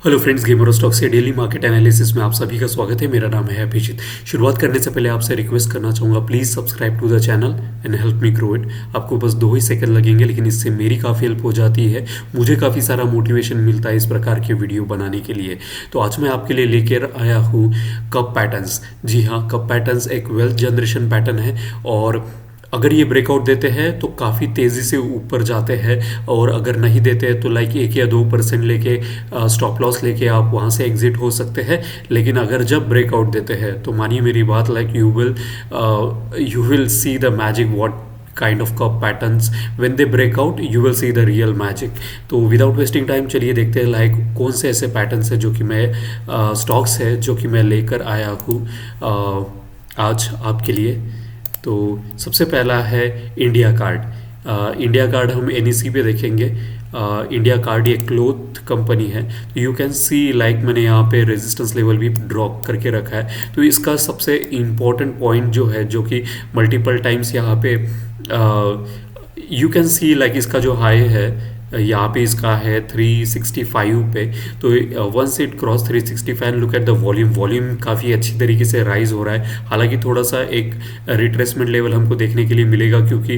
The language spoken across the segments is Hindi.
हेलो फ्रेंड्स, गेमर स्टॉक से डेली मार्केट एनालिसिस में आप सभी का स्वागत है। मेरा नाम है अभिजीत। शुरुआत करने से पहले आपसे रिक्वेस्ट करना चाहूँगा, please subscribe to the channel and help me grow it. आपको बस 2 ही सेकंड लगेंगे, लेकिन इससे मेरी काफ़ी हेल्प हो जाती है। मुझे काफ़ी सारा मोटिवेशन मिलता है इस प्रकार के वीडियो बनाने के लिए। तो आज मैं आपके लिए लेकर आया हूँ कप पैटर्न्स। जी हाँ, कप पैटर्न्स एक वेल्थ जनरेशन पैटर्न है और अगर ये ब्रेकआउट देते हैं तो काफ़ी तेज़ी से ऊपर जाते हैं, और अगर नहीं देते हैं तो लाइक 1 या 2% लेके स्टॉप लॉस लेके आप वहाँ से एग्जिट हो सकते हैं। लेकिन अगर जब ब्रेकआउट देते हैं तो मानिए मेरी बात, like you will see the magic what kind of cup patterns when they breakout, you will see the real magic. तो विदाउट वेस्टिंग टाइम चलिए देखते हैं लाइक कौन से ऐसे पैटर्न्स हैं जो कि मैं स्टॉक्स है जो कि मैं लेकर आया हूँ आज आपके लिए। तो सबसे पहला है इंडिया कार्ड। इंडिया कार्ड हम एनईसी पे देखेंगे। इंडिया कार्ड ये क्लोथ कंपनी है। तो यू कैन सी लाइक मैंने यहाँ पे रेजिस्टेंस लेवल भी ड्रॉ करके रखा है। तो इसका सबसे इम्पोर्टेंट पॉइंट जो है, जो कि मल्टीपल टाइम्स यहाँ पे यू कैन सी लाइक इसका जो हाई है यहाँ पे इसका है 365 पे। तो once it cross 365, look at the volume काफ़ी अच्छी तरीके से राइज हो रहा है। हालांकि थोड़ा सा एक रिट्रेसमेंट लेवल हमको देखने के लिए मिलेगा, क्योंकि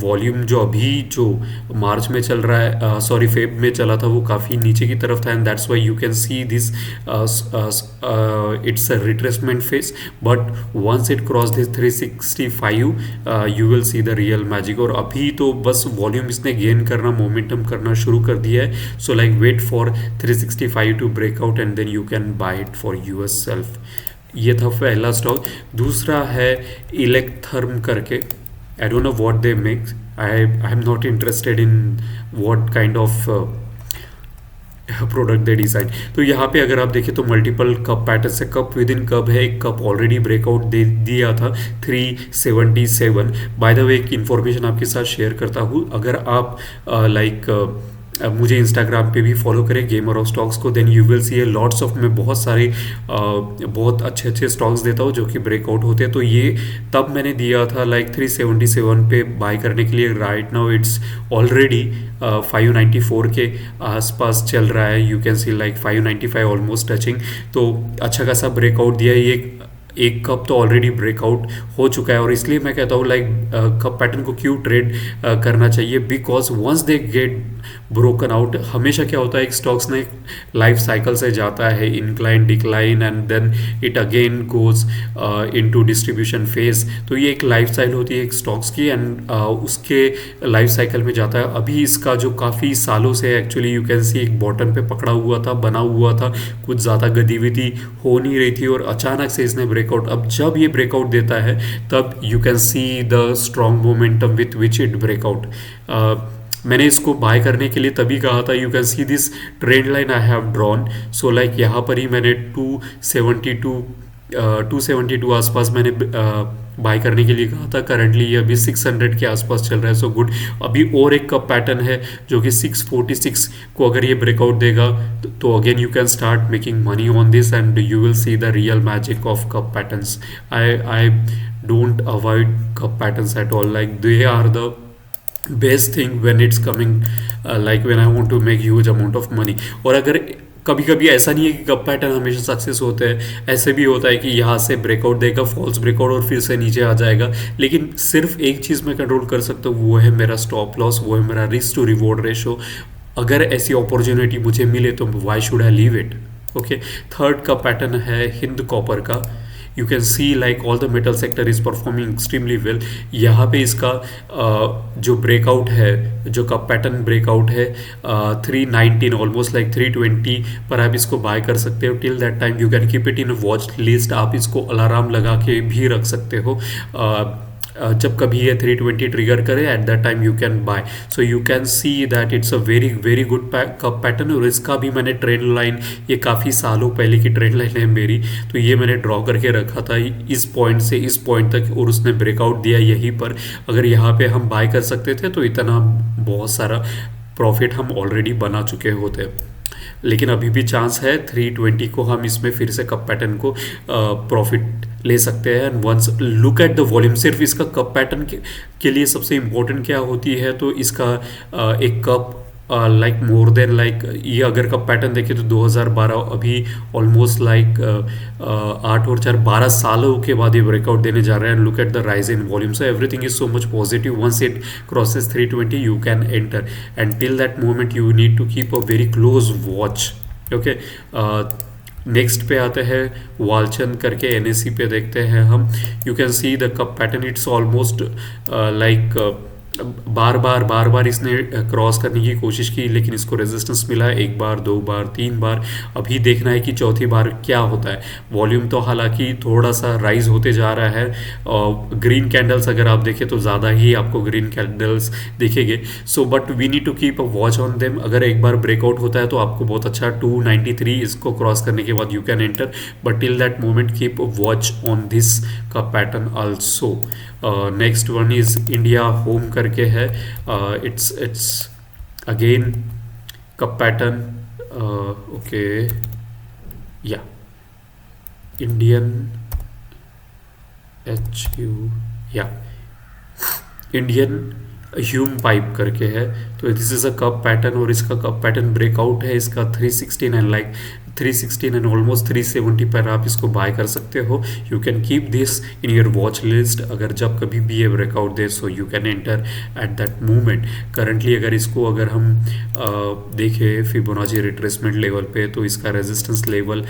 वॉल्यूम जो अभी जो मार्च में चल रहा है, सॉरी फेब में चला था, वो काफ़ी नीचे की तरफ था, and that's why you can see this it's a retracement phase. But once it cross this 365 you will see the real magic. और अभी तो बस वॉल्यूम इसने गेन करना, मोमेंटम करना शुरू कर दिया है। So like wait for 365 to breakout and then you can buy it for yourself. ये था पहला स्टॉक। दूसरा है इलेक्थर्म करके। I don't know what they make. I am not interested in what kind of product they design. तो यहाँ पे अगर आप देखें तो मल्टीपल कप पैटर्न से, कप विद इन कप है। एक कप ऑलरेडी ब्रेकआउट दे दिया था 377। बाय द वे एक इन्फॉर्मेशन आपके साथ शेयर करता हूँ, अगर आप मुझे इंस्टाग्राम पे भी फॉलो करें, गेमर ऑफ स्टॉक्स को, then you will see a lots of, मैं बहुत सारे बहुत अच्छे अच्छे स्टॉक्स देता हूँ जो कि ब्रेकआउट होते हैं। तो ये तब मैंने दिया था लाइक 377 पे बाय करने के लिए। राइट नाउ इट्स ऑलरेडी 594 के आसपास चल रहा है। You can C like 595 almost touching. तो अच्छा खासा ब्रेकआउट दिया है। ये एक कप तो ऑलरेडी ब्रेकआउट हो चुका है, और इसलिए मैं कहता हूँ लाइक कप पैटर्न को क्यों ट्रेड करना चाहिए, because once they get broken out, हमेशा क्या होता है, एक स्टॉक्स ने लाइफ साइकिल से जाता है, incline decline and then it again goes into distribution phase. तो ये एक लाइफ साइकिल होती है एक स्टॉक्स की, एंड उसके लाइफ साइकिल में जाता है। अभी इसका जो काफ़ी सालों से एक्चुअली यू कैन सी एक बॉटम पे पकड़ा हुआ था, बना हुआ था, कुछ ज़्यादा गतिविधि हो नहीं रही थी, और अचानक से इसने ब्रेकआउट, अब जब ये ब्रेकआउट देता है तब you can see the strong momentum with which it breakout. मैंने इसको बाय करने के लिए तभी कहा था। You can see this trend line I have drawn. So like यहाँ पर ही मैंने 272 आसपास मैंने बाय करने के लिए कहा था। करंटली ये अभी 600 के आसपास चल रहा है। So good. अभी और एक कप पैटर्न है जो कि 646 को अगर ये ब्रेकआउट देगा तो again you can start making money on this, and you will see the real magic of cup patterns. I don't avoid cup patterns at all, like they are the best thing when it's coming, like when I want to make huge amount of money. और अगर कभी कभी ऐसा नहीं है कि कप पैटर्न हमेशा सक्सेस होते हैं, ऐसे भी होता है कि यहाँ से ब्रेकआउट देगा, फॉल्स ब्रेकआउट, और फिर से नीचे आ जाएगा। लेकिन सिर्फ एक चीज़ मैं कंट्रोल कर सकता हूँ, वो है मेरा स्टॉप लॉस, वो है मेरा रिस्क टू रिवॉर्ड रेशो। अगर ऐसी अपॉर्चुनिटी मुझे मिले तो why should I leave it. Okay. Third का पैटर्न है हिंद कॉपर का। You can C like all the metal sector is performing extremely well. यहाँ पे इसका जो ब्रेकआउट है, जो कप पैटर्न ब्रेकआउट है 319, ऑलमोस्ट लाइक 320 पर आप इसको बाय कर सकते हो। Till that time you can keep it in watch list. आप इसको अलार्म लगा के भी रख सकते हो। जब कभी ये 320 ट्रिगर करे, at that time you can bye. So you can see that it's a very very good cup pattern. और इसका भी मैंने ट्रेंड लाइन, ये काफ़ी सालों पहले की ट्रेंड लाइन है मेरी, तो ये मैंने ड्रॉ करके रखा था इस पॉइंट से इस पॉइंट तक, और उसने ब्रेकआउट दिया यहीं पर। अगर यहाँ पे हम बाय कर सकते थे तो इतना बहुत सारा प्रॉफिट हम ऑलरेडी बना चुके होते। लेकिन अभी भी चांस है 320 को हम इसमें फिर से कप पैटर्न को प्रॉफिट ले सकते हैं। And once look at the volume, सिर्फ इसका कप पैटर्न के लिए सबसे इम्पोर्टेंट क्या होती है, तो इसका एक cup like more than like ये अगर का पैटर्न देखें तो 2012 अभी ऑलमोस्ट लाइक 8 और 4 12 सालों के बाद ये ब्रेकआउट देने जा रहे हैं. Look at the rise in volume, so everything is so much positive. Once it crosses 320 you can enter and till that moment you need to keep a very close watch. Okay, next पे आते हैं वालचंद करके एनएससी पे देखते हैं हम. You can see the cup pattern, it's almost like बार बार इसने क्रॉस करने की कोशिश की लेकिन इसको रेजिस्टेंस मिला 1 बार 2 बार 3 बार. अभी देखना है कि चौथी बार क्या होता है. वॉल्यूम तो हालांकि थोड़ा सा राइज होते जा रहा है. ग्रीन कैंडल्स अगर आप देखें तो ज़्यादा ही आपको ग्रीन कैंडल्स दिखेंगे. So but we need to keep a watch on them. अगर एक बार ब्रेकआउट होता है तो आपको बहुत अच्छा 293 इसको क्रॉस करने के बाद you can enter. But till that moment keep a watch on this का pattern also. Next one is India home करके है. It's again cup pattern. Okay, या इंडियन HU, या इंडियन ह्यूम पाइप करके है. तो this is a cup pattern और इसका कप पैटर्न ब्रेकआउट है. इसका 316 लाइक 316 एंड ऑलमोस्ट 370 पर आप इसको बाय कर सकते हो. You can keep this in your watch list. अगर जब कभी भी ये breakout they so you can enter at that moment. Currently अगर हम देखें फिबोनाची रिट्रेसमेंट लेवल पे तो इसका रेजिस्टेंस लेवल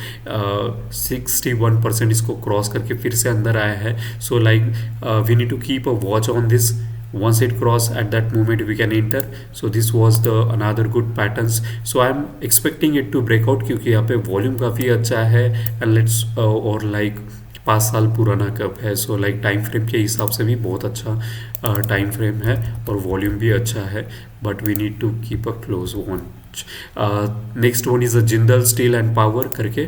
61% इसको क्रॉस करके फिर से अंदर आया है. So like we need to keep a watch on this. Once it cross at that moment we can enter. So this was the another good patterns. So I am expecting it to break out क्योंकि यहाँ पे वॉल्यूम काफ़ी अच्छा है. एंड लेट्स और लाइक 5 साल पुराना कप है. सो लाइक टाइम फ्रेम के हिसाब से भी बहुत अच्छा टाइम फ्रेम है और वॉल्यूम भी अच्छा है. But we need to keep a close watch. Next one is a Jindal steel and power करके.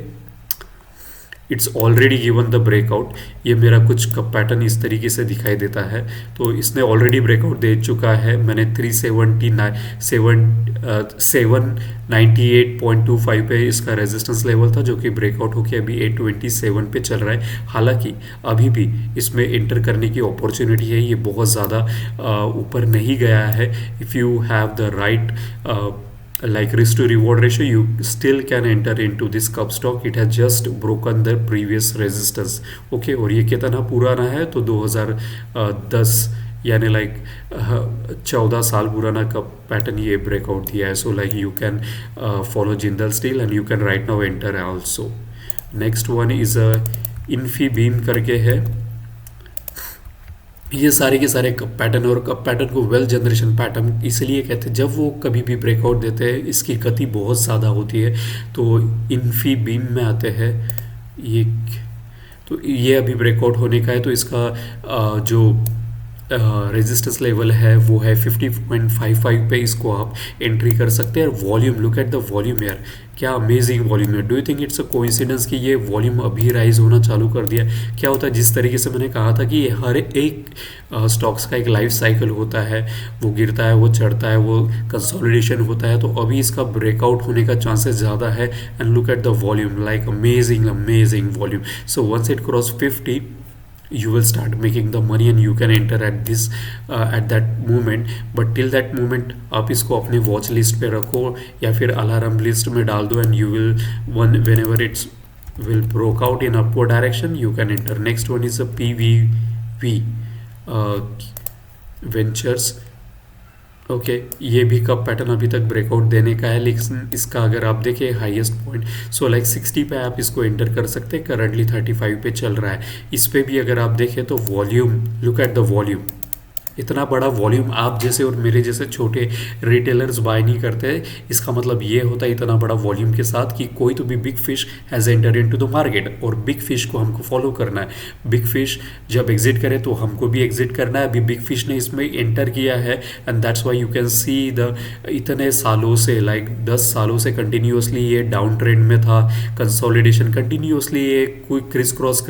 It's already given the breakout. ये मेरा कुछ कप पैटर्न इस तरीके से दिखाई देता है. तो इसने ऑलरेडी ब्रेकआउट दे चुका है. मैंने 798.25 पे इसका रेजिस्टेंस लेवल था जो कि ब्रेकआउट होकर अभी 827 पे चल रहा है. हालांकि अभी भी इसमें एंटर करने की अपॉर्चुनिटी है. ये बहुत ज़्यादा ऊपर नहीं गया है. If you have the right like risk to reward ratio you still can enter into this cup stock. It has just broken the previous resistance. Okay, और ये कितना पुराना है तो 2010 यानी लाइक 14 साल पुराना कप पैटर्न ये ब्रेकआउट दिया है. So like you can follow Jindal steel and you can write now enter also. Next one is Infy beam करके है. ये सारे के सारे कप पैटर्न और कप पैटर्न को वेल जनरेशन पैटर्न इसलिए कहते हैं जब वो कभी भी ब्रेकआउट देते हैं इसकी गति बहुत ज़्यादा होती है. तो इन्फी बीम में आते हैं ये. तो ये अभी ब्रेकआउट होने का है. तो इसका जो रेजिस्टेंस लेवल है वो है 50.55 पे. इसको आप एंट्री कर सकते हैं. Volume, look at the volume यार, क्या अमेजिंग वॉल्यूम है. Do you think it's a coincidence कि ये वॉल्यूम अभी राइज होना चालू कर दिया. क्या होता है, जिस तरीके से मैंने कहा था कि हर एक स्टॉक्स का एक लाइफ साइकिल होता है. वो गिरता है, वो चढ़ता है, वो कंसोलिडेशन होता है. तो अभी इसका ब्रेकआउट होने का चांसेस ज़्यादा है. And look at the volume, like amazing volume. So once it cross 50 you will start making the money and you can enter at this at that moment. But till that moment आप इसको अपने वॉच लिस्ट पे रखो या फिर अलार्म लिस्ट में डाल दो. And you will whenever it's will broke out in upward direction you can enter. Next one is a PVV Ventures. Okay, ये भी कप पैटर्न अभी तक ब्रेकआउट देने का है. लेकिन इसका अगर आप देखें हाईएस्ट पॉइंट सो लाइक 60 पे आप इसको एंटर कर सकते हैं. करंटली 35 पे चल रहा है. इस पे भी अगर आप देखें तो volume, look at the volume. इतना बड़ा वॉल्यूम आप जैसे और मेरे जैसे छोटे रिटेलर्स बाय नहीं करते. इसका मतलब ये होता है इतना बड़ा वॉल्यूम के साथ कि कोई तो भी big fish has enter into the market और बिग फिश को हमको फॉलो करना है. बिग फिश जब एग्जिट करे तो हमको भी एग्जिट करना है. अभी बिग फिश ने इसमें एंटर किया है and that's why you can see the इतने सालों से लाइक 10 सालों से कंटिन्यूसली ये डाउन ट्रेंड में था. कंसोलिडेशन कंटिन्यूसली ये कोई क्रिस क्रॉस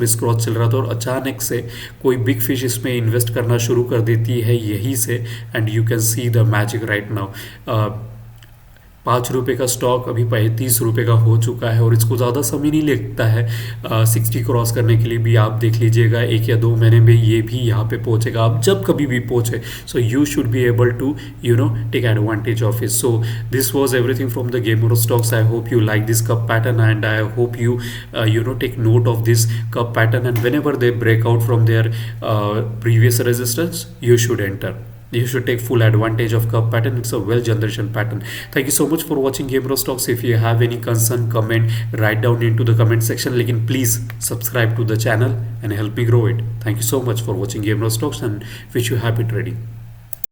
चल रहा था और अचानक से कोई बिग फिश इसमें इन्वेस्ट करना शुरू कर देती है यही से. And you can see the magic right now. ₹5 का स्टॉक अभी ₹35 का हो चुका है और इसको ज़्यादा समय नहीं लगता है 60 क्रॉस करने के लिए भी। आप देख लीजिएगा 1 या 2 महीने में ये भी यहाँ पे पहुँचेगा, आप जब कभी भी पहुँचे। So you should be able to take advantage of it. So this was everything from the gamer stocks. I hope you like this cup pattern and I hope you take note of this cup pattern, and whenever they break out from their previous resistance, you should enter. You should take full advantage of cup pattern. It's a well generation pattern. Thank you so much for watching Game Stocks. If you have any concern, comment, write down into the comment section. Lekin please subscribe to the channel and help me grow it. Thank you so much for watching Game Stocks and wish you happy trading.